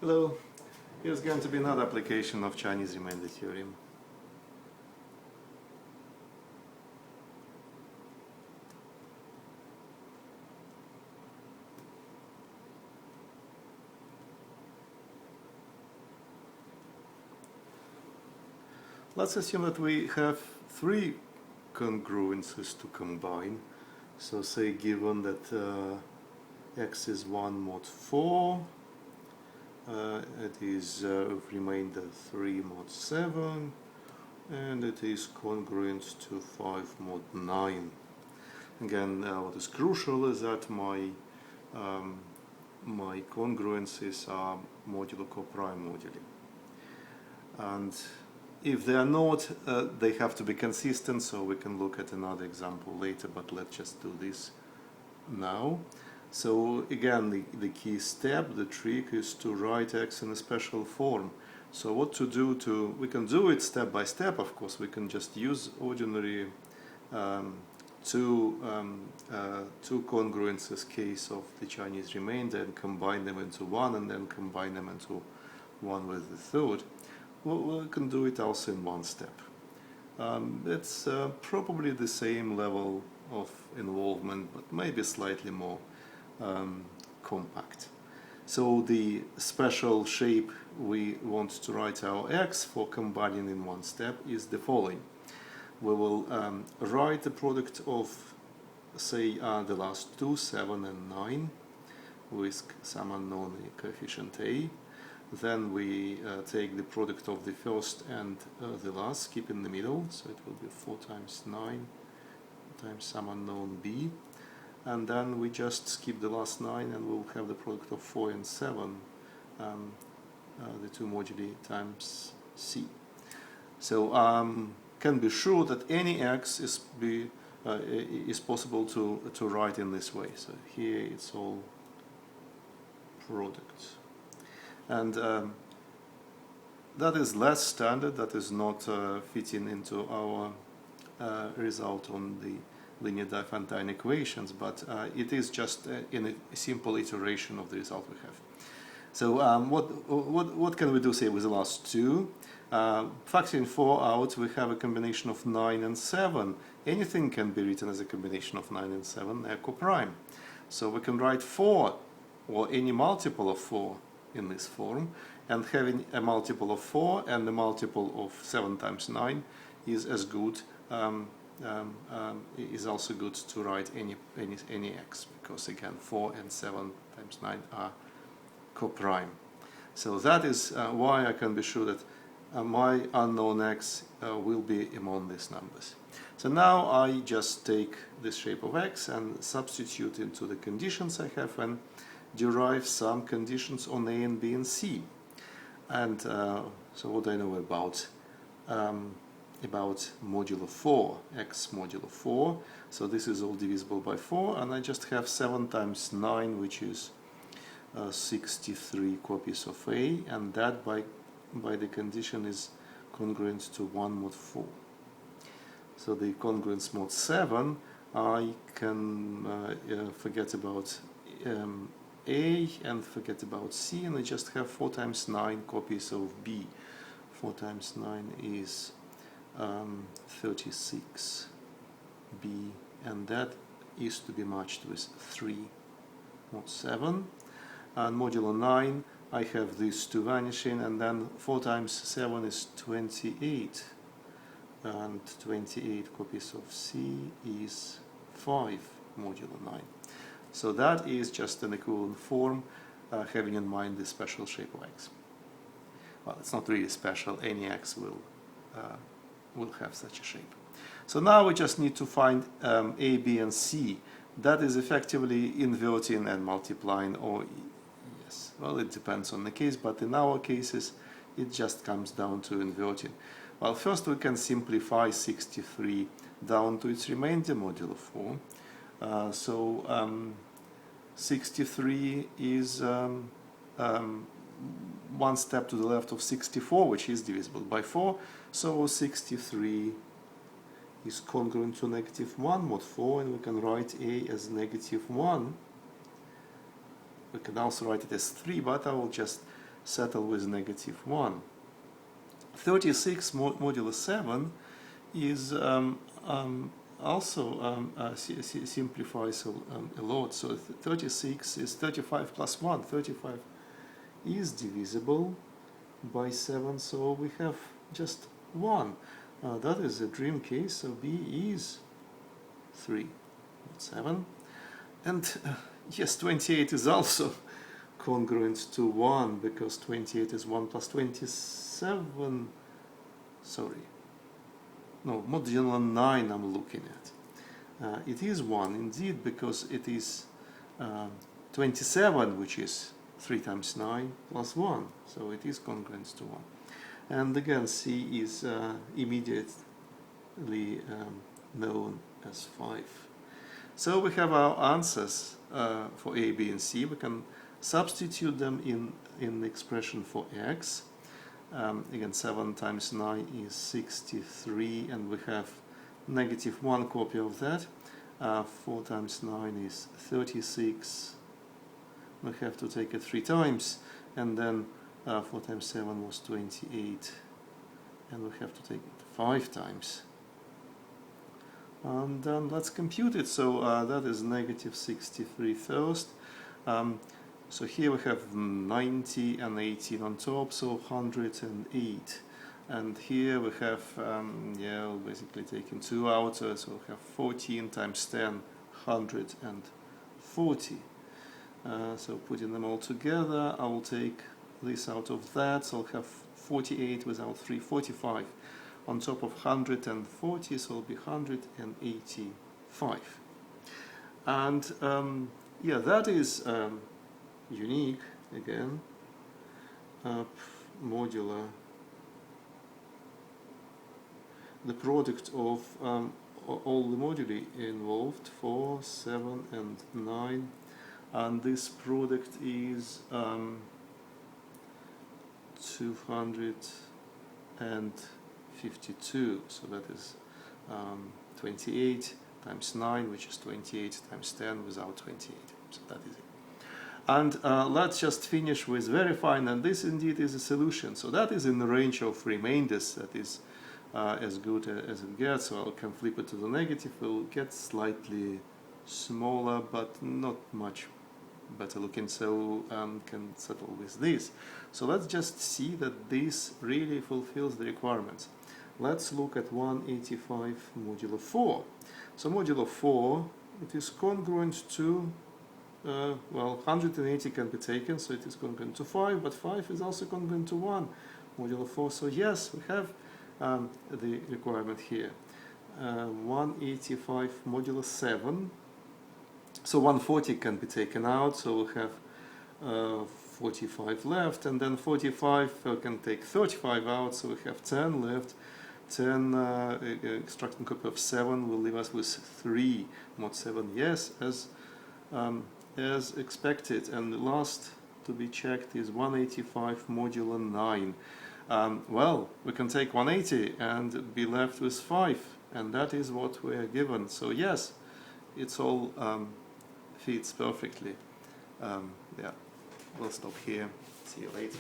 Hello, here's going to be another application of Chinese remainder theorem. Let's assume that we have three congruences to combine. So say given that x is 1 mod 4, it is remainder 3 mod 7, and it is congruent to 5 mod 9. Again, what is crucial is that my congruences are modulo coprime moduli. And if they are not, they have to be consistent, so we can look at another example later, but let's just do this now. So again, the key step, the trick, is to write x in a special form. So what to do we can do it step by step, of course. We can just use ordinary two congruences case of the Chinese remainder and combine them into one, and then combine them into one with the third. Well, we can do it also in one step. It's probably the same level of involvement, but maybe slightly more compact. So the special shape we want to write our x for combining in one step is the following. We will write the product of, say, the last two, 7 and 9, with some unknown coefficient a. Then we take the product of the first and the last, keep in the middle, so it will be 4 times 9 times some unknown b. And then we just skip the last 9 and we'll have the product of 4 and 7, the two moduli times c. So can be sure that any x is possible to write in this way. So here it's all product. And that is less standard, that is not fitting into our result on the linear Diophantine equations, but it is just in a simple iteration of the result we have. So what can we do, say, with the last two? Factoring 4 out, we have a combination of 9 and 7. Anything can be written as a combination of 9 and 7, they're coprime. So we can write 4, or any multiple of 4, in this form, and having a multiple of 4 and a multiple of 7 times 9 is as good, is also good to write any x, because again 4 and 7 times 9 are coprime. So that is why I can be sure that my unknown x will be among these numbers. So now I just take this shape of x and substitute into the conditions I have and derive some conditions on a and b and c. And so what I know about modulo 4, x modulo 4. So this is all divisible by 4, and I just have 7 times 9, which is 63 copies of a, and that by the condition is congruent to 1 mod 4. So the congruence mod 7, I can forget about a and forget about c, and I just have 4 times 9 copies of b. 4 times 9 is 36 b, and that is to be matched with 3 mod 7. And modulo 9, I have these two vanishing, and then 4 times 7 is 28, and 28 copies of c is 5 modulo 9. So that is just an equivalent form, having in mind the special shape of x. Well, it's not really special, any x will have such a shape. So now we just need to find a, b and c. That is effectively inverting and multiplying, or yes, well, it depends on the case, but in our cases it just comes down to inverting. Well, first we can simplify 63 down to its remainder modulo 4. So 63 is one step to the left of 64, which is divisible by 4. So 63 is congruent to -1 mod 4, and we can write a as -1. We can also write it as 3, but I will just settle with -1. 36 modulo 7 is also simplifies a lot. So 36 is 35 plus 1. 35 is divisible by 7, so we have just 1. That is a dream case, so B is 3, not 7. And yes, 28 is also congruent to 1, because 28 is 1 plus 27. Sorry. No, modulo 9 I'm looking at. It is 1 indeed, because it is 27, which is 3 times 9 plus 1, so it is congruent to 1. And again, C is immediately known as 5. So we have our answers for A, B, and C. We can substitute them in the expression for x. Again, 7 times 9 is 63, and we have -1 copy of that. 4 times 9 is 36. We have to take it 3 times, and then 4 times 7 was 28, and we have to take it 5 times. And then let's compute it. So that is -63 first. So here we have 90 and 18 on top, so 108. And here we have, basically taking 2 out, so we have 14 times 10, 140. So putting them all together, I will take this out of that, so I'll have 48 without 3, 45. On top of 140, so it'll be 185. And yeah, that is unique again, modular, the product of all the moduli involved, 4, 7, and 9, and this product is 252, so that is 28 times 9, which is 28 times 10 without 28, so that is it. And let's just finish with verifying, and this indeed is a solution. So that is in the range of remainders, that is as good as it gets. So I can flip it to the negative, it will get slightly smaller, but not much better looking, so can settle with this. So let's just see that this really fulfills the requirements. Let's look at 185 modulo 4. So modulo 4, it is congruent to well, 180 can be taken, so it is congruent to 5, but 5 is also congruent to 1 modulo 4. So yes, we have the requirement here. 185 modulo 7. So 140 can be taken out, so we'll have 45 left, and then 45 can take 35 out, so we have 10 left. 10 extracting copy of 7 will leave us with 3 mod 7, yes, as expected. And the last to be checked is 185 modulo 9. Well, we can take 180 and be left with 5, and that is what we are given. So yes, it's all fits perfectly. Yeah, we'll stop here. See you later.